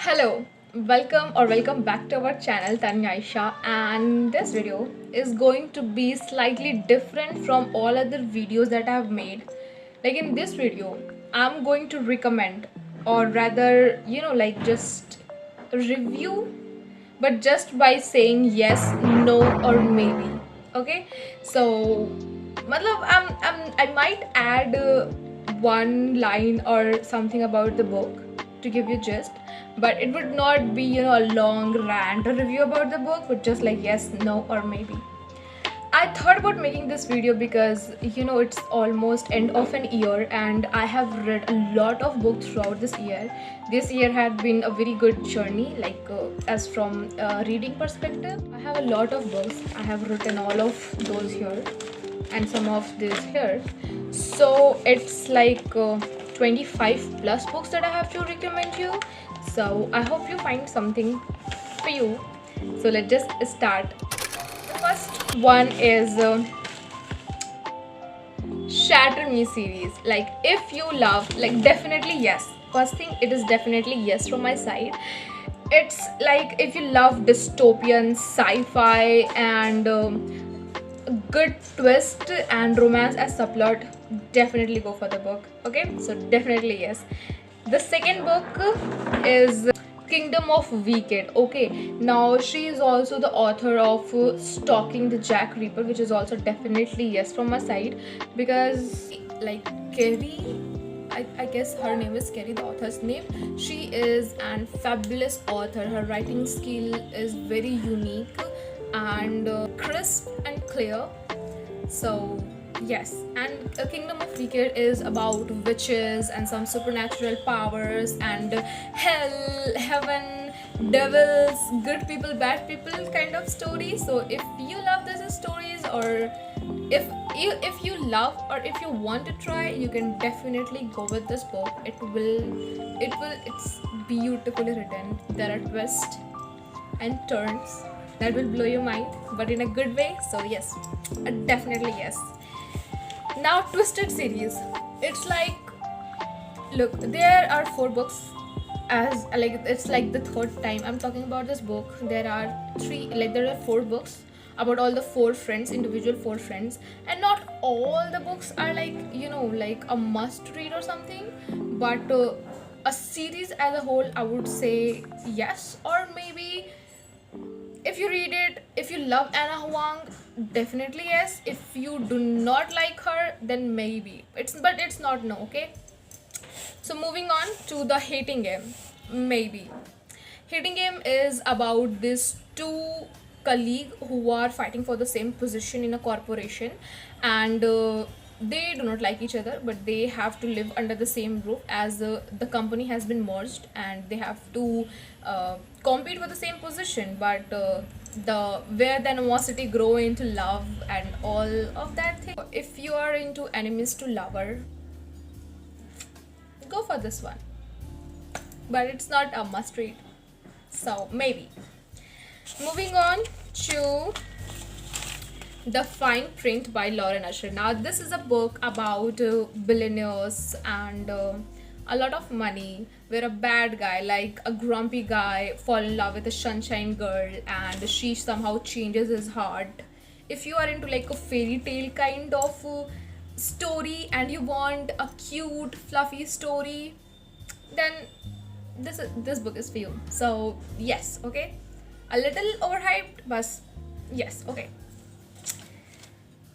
Hello, welcome back to our channel Tanyaisha, and this video is going to be slightly different from all other videos that I have made. Like in this video, I'm going to recommend, or rather, just review, but just by saying yes, no, or maybe. Okay, so I might add one line or something about the book to give you gist, but it would not be a long rant or review about the book, but just like yes, no, or maybe. I thought about making this video because it's almost end of an year and I have read a lot of books throughout this year. This year had been a very good journey, as from reading perspective. I have a lot of books. I have written all of those here and some of these here. So it's like 25 plus books that I have to recommend you. So I hope you find something for you. So let's just start. The first one is Shatter Me series. Like if you love, definitely yes. First thing, it is definitely yes from my side. It's like if you love dystopian sci-fi and good twist and romance as subplot, definitely go for the book. Okay, so definitely yes. The second book is Kingdom of Wicked. Okay, now she is also the author of Stalking the Jack Reaper, which is also definitely yes from my side, because like Kerry, I guess her name is Kerry, the author's name. She is an fabulous author. Her writing skill is very unique and crisp and clear. So yes, and Kingdom of Wicked is about witches and some supernatural powers and hell, heaven, devils, good people, bad people kind of story. So if you love these stories, or if you love, or if you want to try, you can definitely go with this book. It's beautifully written. There are twists and turns that will blow your mind, but in a good way. So yes, definitely yes. Now Twisted series, it's like, look, there are 4 books, as like it's like the third time I'm talking about this book. There are 4 books about all the 4 friends, individual 4 friends, and not all the books are like a must read or something, but a series as a whole, I would say yes, or maybe if you read it, if you love Anna Huang, definitely yes. If you do not like her, then maybe it's not no. Okay, so moving on to The Hating Game. Maybe Hating Game is about these 2 colleagues who are fighting for the same position in a corporation, and they do not like each other, but they have to live under the same roof, as the company has been merged and they have to compete for the same position, but where the animosity grow into love and all of that thing. If you are into enemies to lover, go for this one, but it's not a must read, so maybe. Moving on to The Fine Print by Lauren Usher. Now this is a book about billionaires and a lot of money, where a bad guy, like a grumpy guy, fall in love with a sunshine girl and she somehow changes his heart. If you are into like a fairy tale kind of story and you want a cute fluffy story, then this book is for you. So yes, okay, a little overhyped, but yes, okay.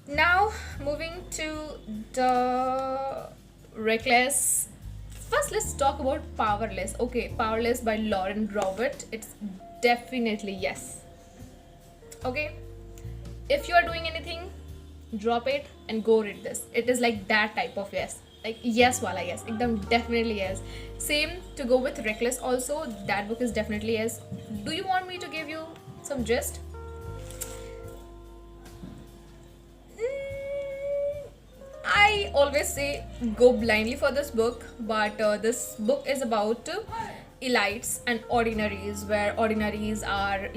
Now moving to the Reckless. First, let's talk about Powerless. Okay, Powerless by Lauren Robert. It's definitely yes. Okay, if you are doing anything, drop it and go read this. It is like that type of yes, like yes wala yes, ekdam definitely yes. Same to go with Reckless also. That book is definitely yes. Do you want me to give you some gist? I always say go blindly for this book, but this book is about elites and ordinaries, where ordinaries are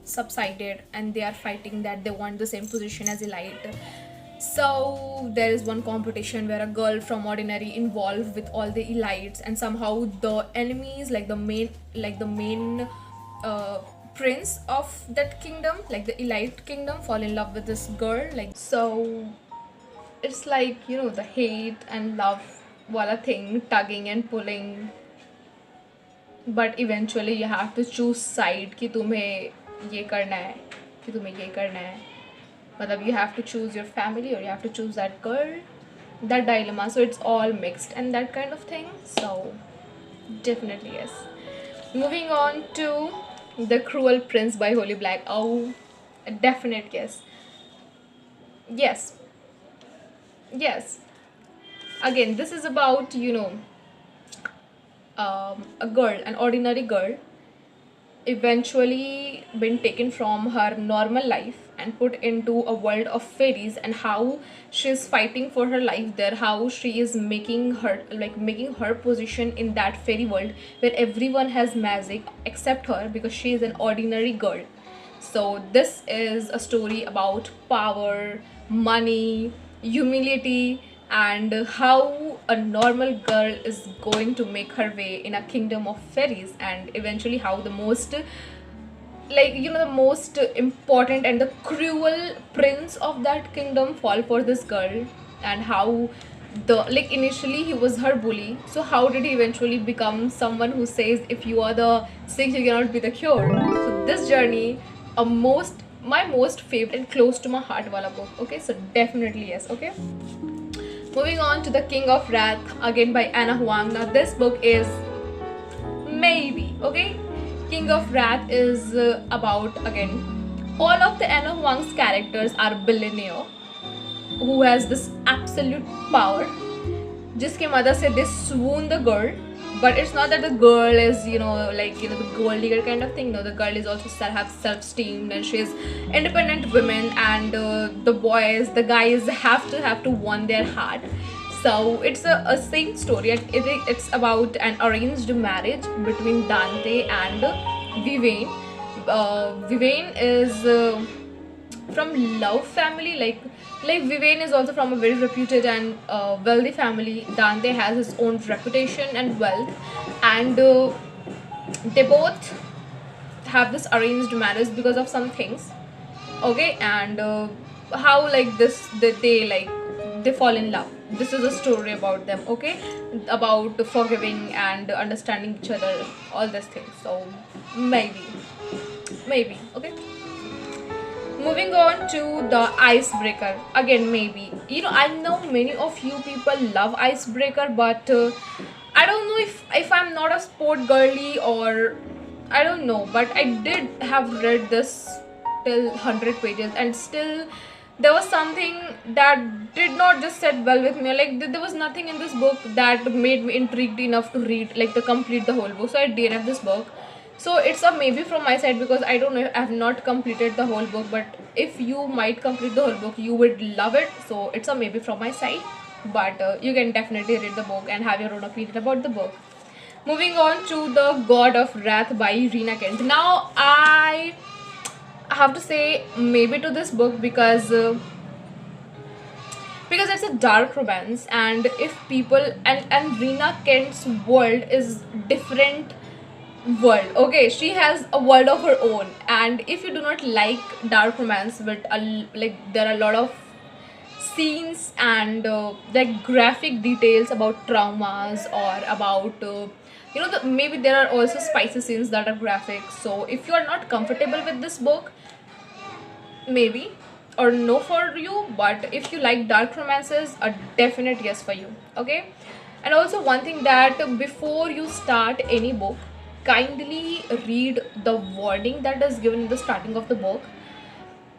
subsided and they are fighting that they want the same position as elite. So there is one competition where a girl from ordinary involved with all the elites, and somehow the enemies, like the main uh, prince of that kingdom, like the elite kingdom, fall in love with this girl. Like, so it's like, you know, the hate and love wala thing, tugging and pulling. But eventually you have to choose side कि तुम्हें ये करना है, कि तुम्हें ये करना है. मतलब you have to choose your family or you have to choose that girl, that dilemma. So it's all mixed and that kind of thing. So definitely yes. Moving on to The Cruel Prince by Holy Black. Oh, a definite yes. Yes. Yes. Again, this is about, you know, a girl, an ordinary girl, eventually been taken from her normal life and put into a world of fairies, and how she's fighting for her life there, how she is making her position in that fairy world where everyone has magic except her because she is an ordinary girl. So this is a story about power, money, humility, and how a normal girl is going to make her way in a kingdom of fairies, and eventually how the most, like, you know, the most important and the cruel prince of that kingdom fall for this girl, and how the, like, initially he was her bully, so how did he eventually become someone who says if you are the sick you cannot be the cure. So this journey, my most favorite and close to my heart wala book. Okay, so definitely yes. Okay, moving on to The King of Wrath, again by Anna Huang. Now this book is maybe, okay, King of Wrath is about, again, all of the Anna Huang's characters are billionaire who has this absolute power, जिसके मदद से they swoon the girl. But it's not that the girl is, you know, like, you know, the gold digger kind of thing. No, the girl is also have self-esteem, and she is independent women, and the boys, the guys have to won their heart. So it's a same story. It's about an arranged marriage between Dante and Vivienne. Vivienne is from love family, like Vivienne is also from a very reputed and wealthy family. Dante has his own reputation and wealth, and they both have this arranged marriage because of some things. Okay, and how, like, they fall in love. This is a story about them. Okay, about forgiving and understanding each other, all these things. So maybe okay. Moving on to The Icebreaker, again maybe, you know, I know many of you people love Icebreaker, but I don't know if I'm not a sport girly, or I don't know, but I did have read this till 100 pages, and still there was something that did not just sit well with me. Like, there was nothing in this book that made me intrigued enough to read, like, to complete the whole book. So I DNF this book. So it's a maybe from my side, because I don't know, I have not completed the whole book, but if you might complete the whole book, you would love it. So it's a maybe from my side, but you can definitely read the book and have your own opinion about the book. Moving on to The God of Wrath by Rina Kent. Now I have to say maybe to this book because it's a dark romance, and if people, and Rina Kent's world is different world. Okay, she has a world of her own, and if you do not like dark romance with like, there are a lot of scenes and like graphic details about traumas, or about you know, maybe there are also spicy scenes that are graphic. So if you are not comfortable with this book, maybe or no for you. But if you like dark romances, a definite yes for you. Okay, and also one thing, that before you start any book, kindly read the wording that is given in the starting of the book,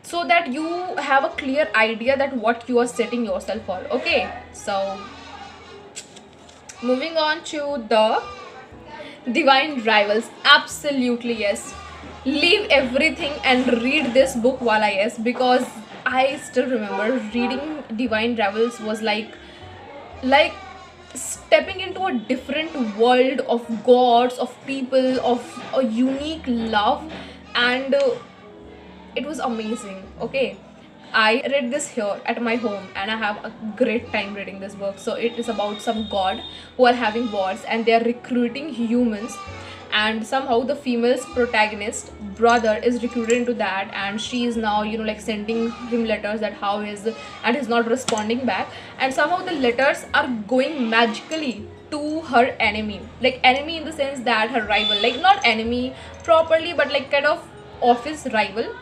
so that you have a clear idea that what you are setting yourself for. Okay, so moving on to The Divine Rivals. Absolutely yes, leave everything and read this book wala yes, because I still remember reading Divine Rivals was like stepping into a different world of gods, of people, of a unique love, and it was amazing. Okay, I read this here at my home and I have a great time reading this book. So it is about some god who are having wars and they are recruiting humans, and somehow the female's protagonist brother is recruited into that, and she is now, you know, like sending him letters that how is, and he's not responding back, and somehow the letters are going magically to her enemy, like enemy in the sense that her rival, like not enemy properly but like kind of office rival,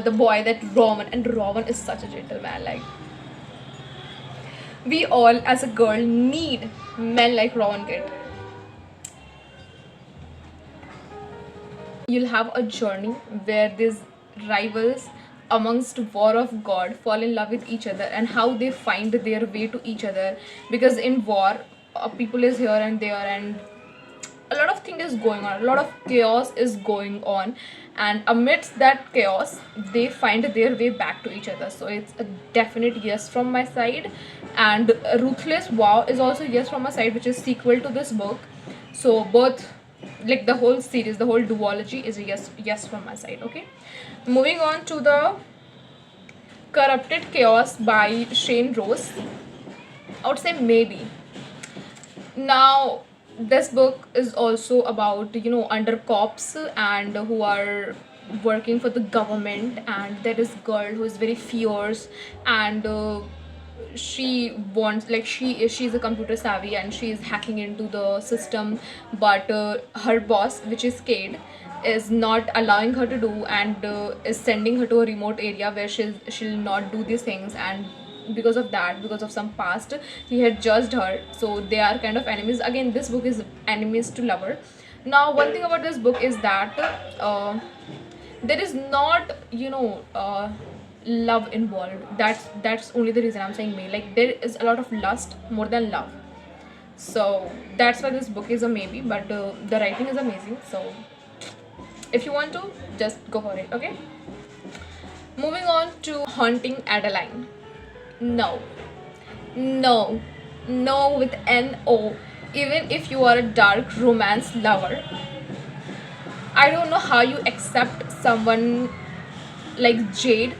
the boy that Roman, and Roman is such a gentleman. Like we all as a girl need men like Rowan Kid. You'll have a journey where these rivals amongst war of god fall in love with each other and how they find their way to each other, because in war people is here and there and a lot of thing is going on, a lot of chaos is going on, and amidst that chaos they find their way back to each other. So it's a definite yes from my side, and Ruthless Wow is also yes from my side, which is sequel to this book. So both, like the whole series, the whole duology is a yes from my side. Okay, moving on to the Corrupted Chaos by Shane Rose. I would say maybe. Now this book is also about, you know, under cops and who are working for the government, and there is girl who is very fierce, and she wants, like she's a computer savvy and she is hacking into the system, but her boss, which is Cade, is not allowing her to do, and is sending her to a remote area where she'll not do these things, and because of that, because of some past, he had judged her, so they are kind of enemies. Again, this book is enemies to lover. Now one thing about this book is that there is not, you know, love involved. That's only the reason I'm saying me, like there is a lot of lust more than love, so that's why this book is a maybe, but the writing is amazing, so if you want to, just go for it. Okay, moving on to Haunting Adeline. No, no, no with no. Even if you are a dark romance lover, I don't know how you accept someone like Jade,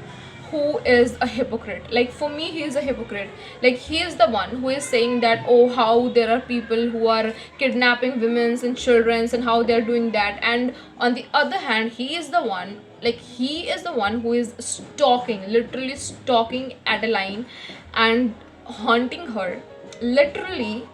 who is a hypocrite. Like for me, he is a hypocrite. Like he is the one who is saying that, oh, how there are people who are kidnapping women and children and how they're doing that, and on the other hand, he is the one, like he is the one who is stalking, literally stalking Adeline and haunting her, literally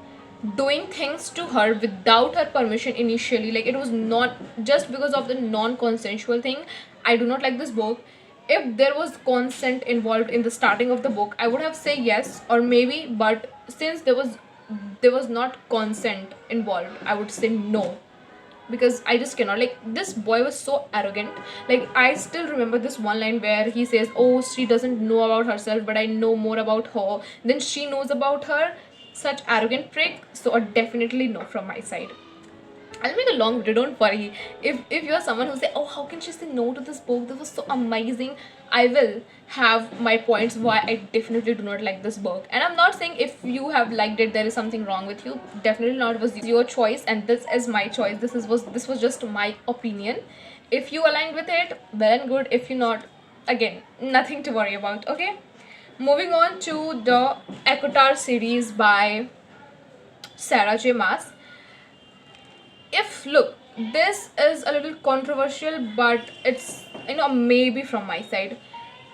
doing things to her without her permission initially. Like it was not just because of the non-consensual thing. I do not like this book. If there was consent involved in the starting of the book, I would have said yes or maybe, but since there was not consent involved, I would say no, because I just cannot. Like this boy was so arrogant. Like I still remember this one line where he says, oh, she doesn't know about herself but I know more about her than she knows about her. Such arrogant prick. So a definitely no from my side. I'll make a long video, don't worry. If you're someone who say, oh, how can she say no to this book, this was so amazing, I will have my points why I definitely do not like this book. And I'm not saying if you have liked it there is something wrong with you. Definitely not. It was your choice and this is my choice. This was just my opinion. If you aligned with it, well and good. If you not, again, nothing to worry about. Okay, moving on to the Ekotar series by Sarah J Maas. If look, this is a little controversial, but it's, you know, maybe from my side.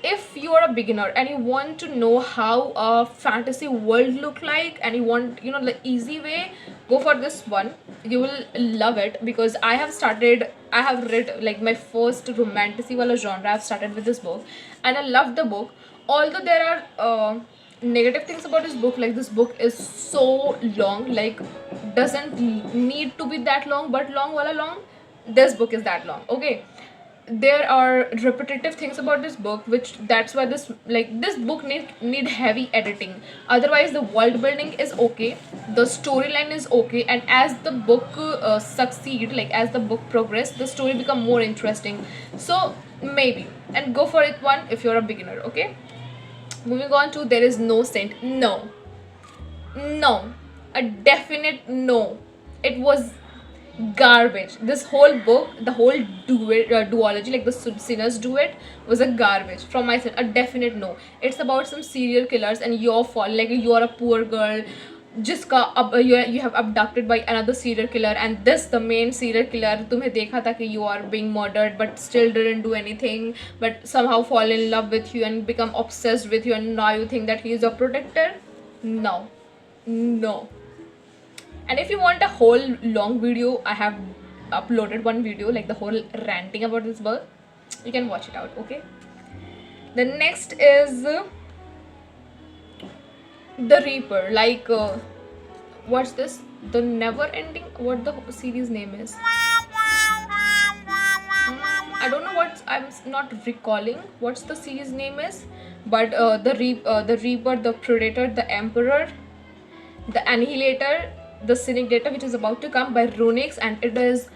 If you are a beginner and you want to know how a fantasy world look like and you want, you know, the easy way, go for this one. You will love it, because I have read like my first romantasy wala genre. I've started with this book and I love the book. Although there are negative things about this book, like this book is so long, like doesn't need to be that long, but long wala long, this book is that long. Okay, there are repetitive things about this book, which that's why this book need heavy editing. Otherwise the world building is okay, the storyline is okay, and as the book succeed, like as the book progress, the story become more interesting. So maybe, and go for it one if you're a beginner. Okay, moving on to There Is No Saint. No, no, a definite no. It was Garbage. This whole book, the whole duology, like the sinners duet, was a garbage from my side. A definite no. It's about some serial killers and your fault, like you are a poor girl, you have abducted by another serial killer, and this the main serial killer tumhe dekha tha ki you are being murdered but still didn't do anything, but somehow fall in love with you and become obsessed with you, and now you think that he is your protector. No, no. And if you want a whole long video, I have uploaded one video like the whole ranting about this book. You can watch it out, okay? The next is The Reaper. Like, what's this? The Never Ending? What the series name is? I don't know what, I'm not recalling what's the series name is, but the Reaper, the Predator, the Emperor, the Annihilator, the Cynic Data, which is about to come by Runix, and it is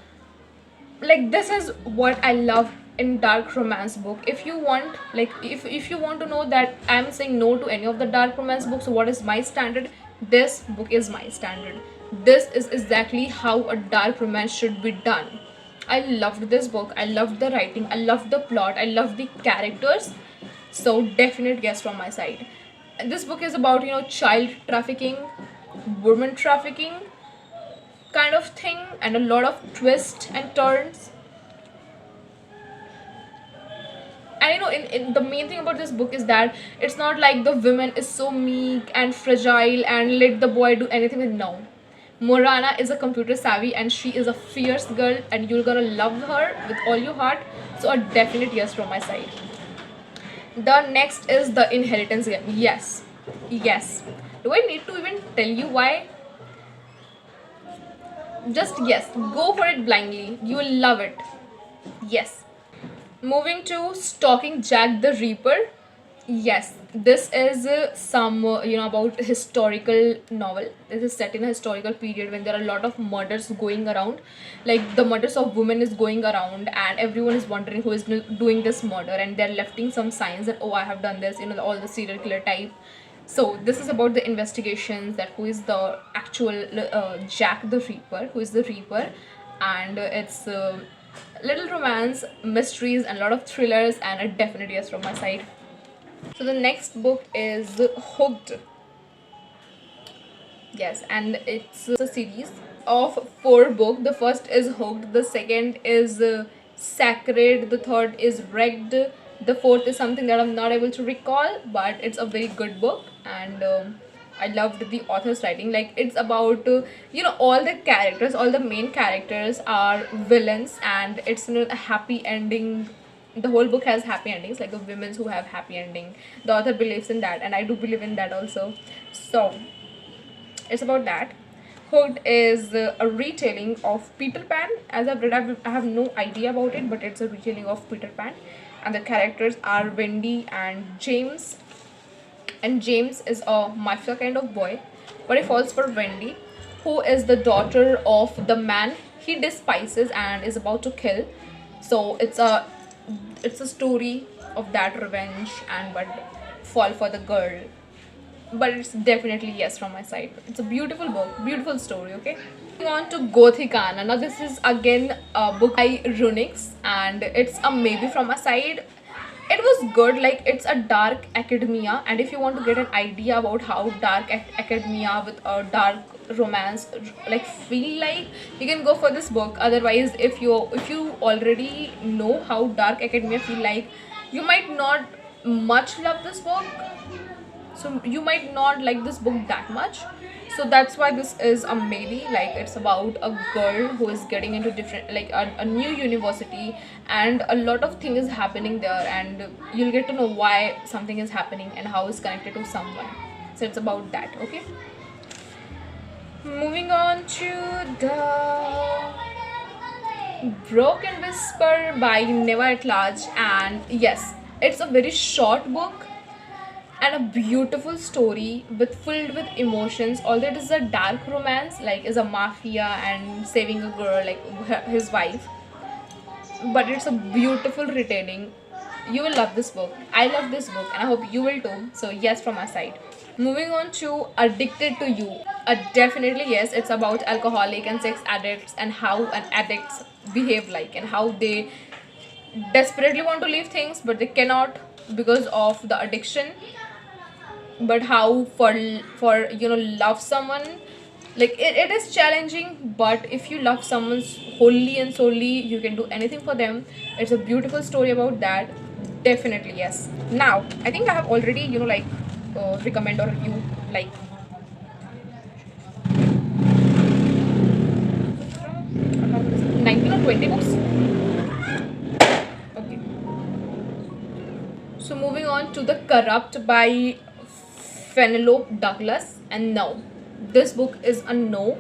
like, this is what I love in dark romance book. If you want, like, if you want to know that I'm saying no to any of the dark romance books, so what is my standard, this book is my standard. This is exactly how a dark romance should be done. I loved this book. I loved the writing, I loved the plot, I loved the characters. So definite yes from my side. And this book is about, you know, child trafficking, woman trafficking kind of thing, and a lot of twists and turns. And you know, in the main thing about this book is that it's not like the woman is so meek and fragile and let the boy do anything. No, Morana is a computer savvy and she is a fierce girl, and you're gonna love her with all your heart. So a definite yes from my side. The next is The Inheritance Game. Yes, yes. Do I need to even tell you why? Just yes, go for it blindly. You will love it. Yes. Moving to Stalking Jack the Reaper. Yes, this is some you know, about historical novel. This is set in a historical period when there are a lot of murders going around, like the murders of women is going around, and everyone is wondering who is doing this murder, and they're lefting some signs that, oh, I have done this, you know, all the serial killer type. So this is about the investigations, that who is the actual Jack the Reaper, who is the Reaper, and it's little romance, mysteries, and a lot of thrillers, and a definite yes from my side. So the next book is Hooked. Yes, and it's a series of 4 books. The first is Hooked, the second is Sacred, the third is Wrecked, the fourth is something that I'm not able to recall, but it's a very good book, and I loved the author's writing. Like, it's about you know, all the characters, all the main characters are villains, and it's, you know, a happy ending. The whole book has happy endings, like the women who have happy ending. The author believes in that, and I do believe in that also. So it's about that. Hooked is a retelling of Peter Pan. As I've read, I have no idea about it, but it's a retelling of Peter Pan, and the characters are Wendy and James. And James is a mafia kind of boy, but he falls for Wendy, who is the daughter of the man he despises and is about to kill. So it's a story of that revenge and but fall for the girl. But it's definitely yes from my side. It's a beautiful book, beautiful story. Okay, moving on to Gothicana. Now this is again a book by Runix, and it's a maybe from my side. It was good. Like, it's a dark academia, and if you want to get an idea about how dark academia with a dark romance like feel like, you can go for this book. Otherwise, if you already know how dark academia feel like, you might not much love this book, so you might not like this book that much. So that's why this is a maybe. Like, it's about a girl who is getting into different, like a new university, and a lot of things is happening there, and you'll get to know why something is happening and how it's connected to someone. So it's about that. Okay, moving on to the Broken Whisper by Never at Large. And yes, it's a very short book and a beautiful story filled with emotions. Although it is a dark romance, like is a mafia and saving a girl, like his wife, but it's a beautiful retelling. You will love this book. I love this book, and I hope you will too. So yes from my side. Moving on to Addicted to You. Definitely yes, it's about alcoholic and sex addicts and how an addicts behave like, and how they desperately want to leave things but they cannot because of the addiction. But how for love someone, like it is challenging, but if you love someone wholly and solely, you can do anything for them. It's a beautiful story about that. Definitely yes. Now I think I have already recommend or review like 19 or 20 books. Okay, so moving on to The Corrupt by Penelope Douglas. And no, this book is a no.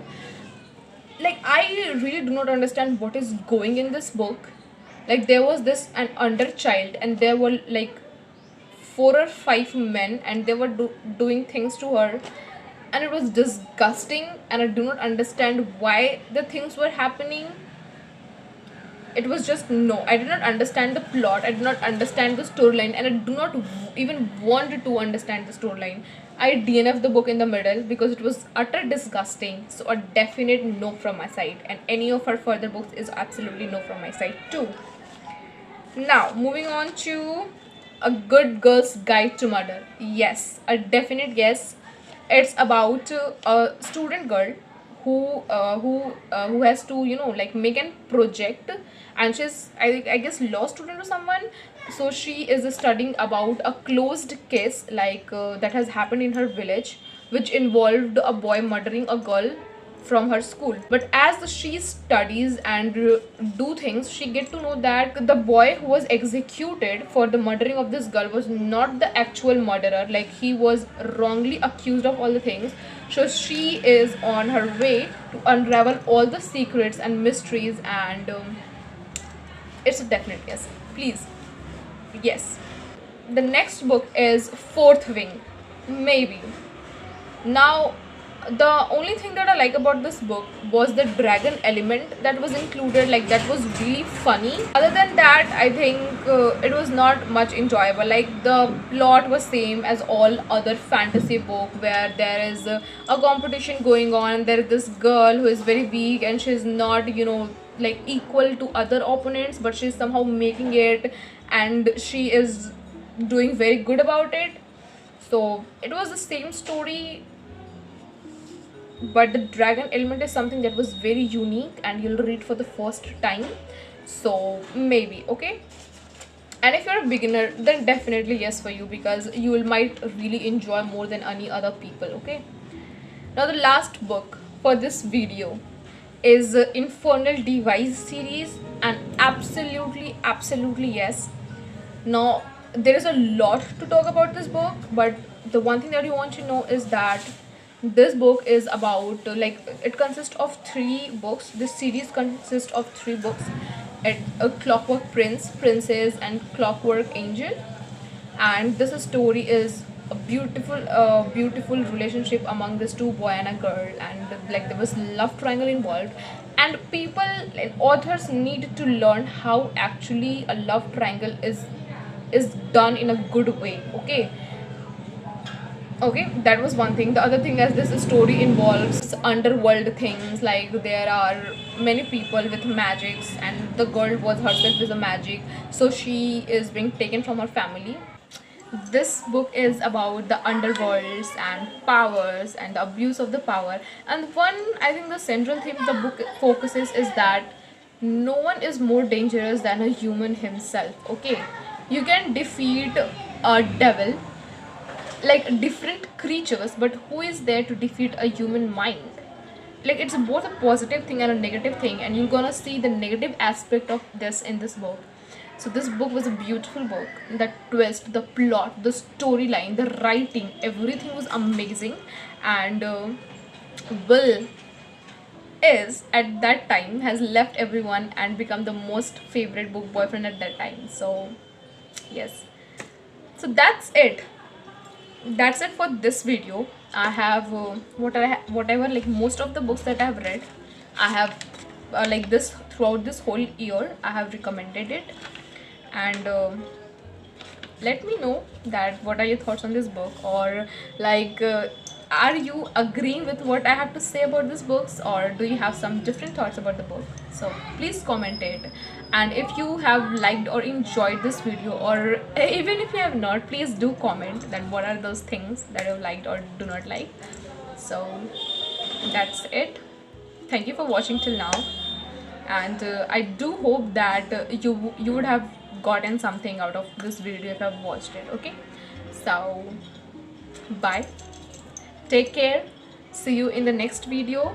Like, I really do not understand what is going in this book. Like, there was this an under child, and there were like 4 or 5 men, and they were doing things to her, and it was disgusting, and I do not understand why the things were happening. It was just no. I did not understand the plot, I did not understand the storyline, and I do not even want to understand the storyline. I DNF the book in the middle because it was utter disgusting. So a definite no from my side, and any of her further books is absolutely no from my side too. Now moving on to A Good Girl's Guide to Murder. Yes, a definite yes. It's about a student girl who has to make a project, and she's I guess law student or someone. So she is studying about a closed case that has happened in her village, which involved a boy murdering a girl from her school. But as she studies and do things, she get to know that the boy who was executed for the murdering of this girl was not the actual murderer. Like, he was wrongly accused of all the things. So she is on her way to unravel all the secrets and mysteries, and it's a definite yes. Please, yes. The next book is Fourth Wing. Maybe. Now, the only thing that I like about this book was the dragon element that was included. Like, that was really funny. Other than that, I think it was not much enjoyable. Like, the plot was same as all other fantasy book, where there is a competition going on. There is this girl who is very weak, and she's not equal to other opponents, but she's somehow making it, and she is doing very good about it. So it was the same story, but the dragon element is something that was very unique, and you'll read for the first time. So maybe, okay. And if you're a beginner, then definitely yes for you, because you will might really enjoy more than any other people. Okay, now the last book for this video is Infernal Device series, and absolutely yes. Now there is a lot to talk about this book, but the one thing that you want to know is that this book is about it consists of 3 books. This series consists of 3 books. A Clockwork Prince, Princess, and Clockwork Angel. And this story is a beautiful relationship among this 2 boy and a girl, and there was love triangle involved, and people and authors need to learn how actually a love triangle is done in a good way. Okay, that was one thing. The other thing is this story involves underworld things, like there are many people with magics, and the girl was herself with a magic, so she is being taken from her family. This book is about the underworlds and powers and the abuse of the power. And one, I think the central theme the book focuses is that no one is more dangerous than a human himself. Okay, you can defeat a devil, like different creatures, but who is there to defeat a human mind? Like, it's both a positive thing and a negative thing, and you're gonna see the negative aspect of this in this book. So this book was a beautiful book. The twist, the plot, the storyline, the writing, everything was amazing. And Will is at that time has left everyone and become the most favorite book boyfriend at that time. So yes, so that's it for this video. I have whatever most of the books that I have read, I have this throughout this whole year I have recommended it. And let me know that what are your thoughts on this book, or like are you agreeing with what I have to say about this books, or do you have some different thoughts about the book? So please comment it. And if you have liked or enjoyed this video, or even if you have not, please do comment that what are those things that you liked or do not like. So that's it. Thank you for watching till now, and I do hope that you would have gotten something out of this video if I've watched it. Okay, so bye, take care, see you in the next video.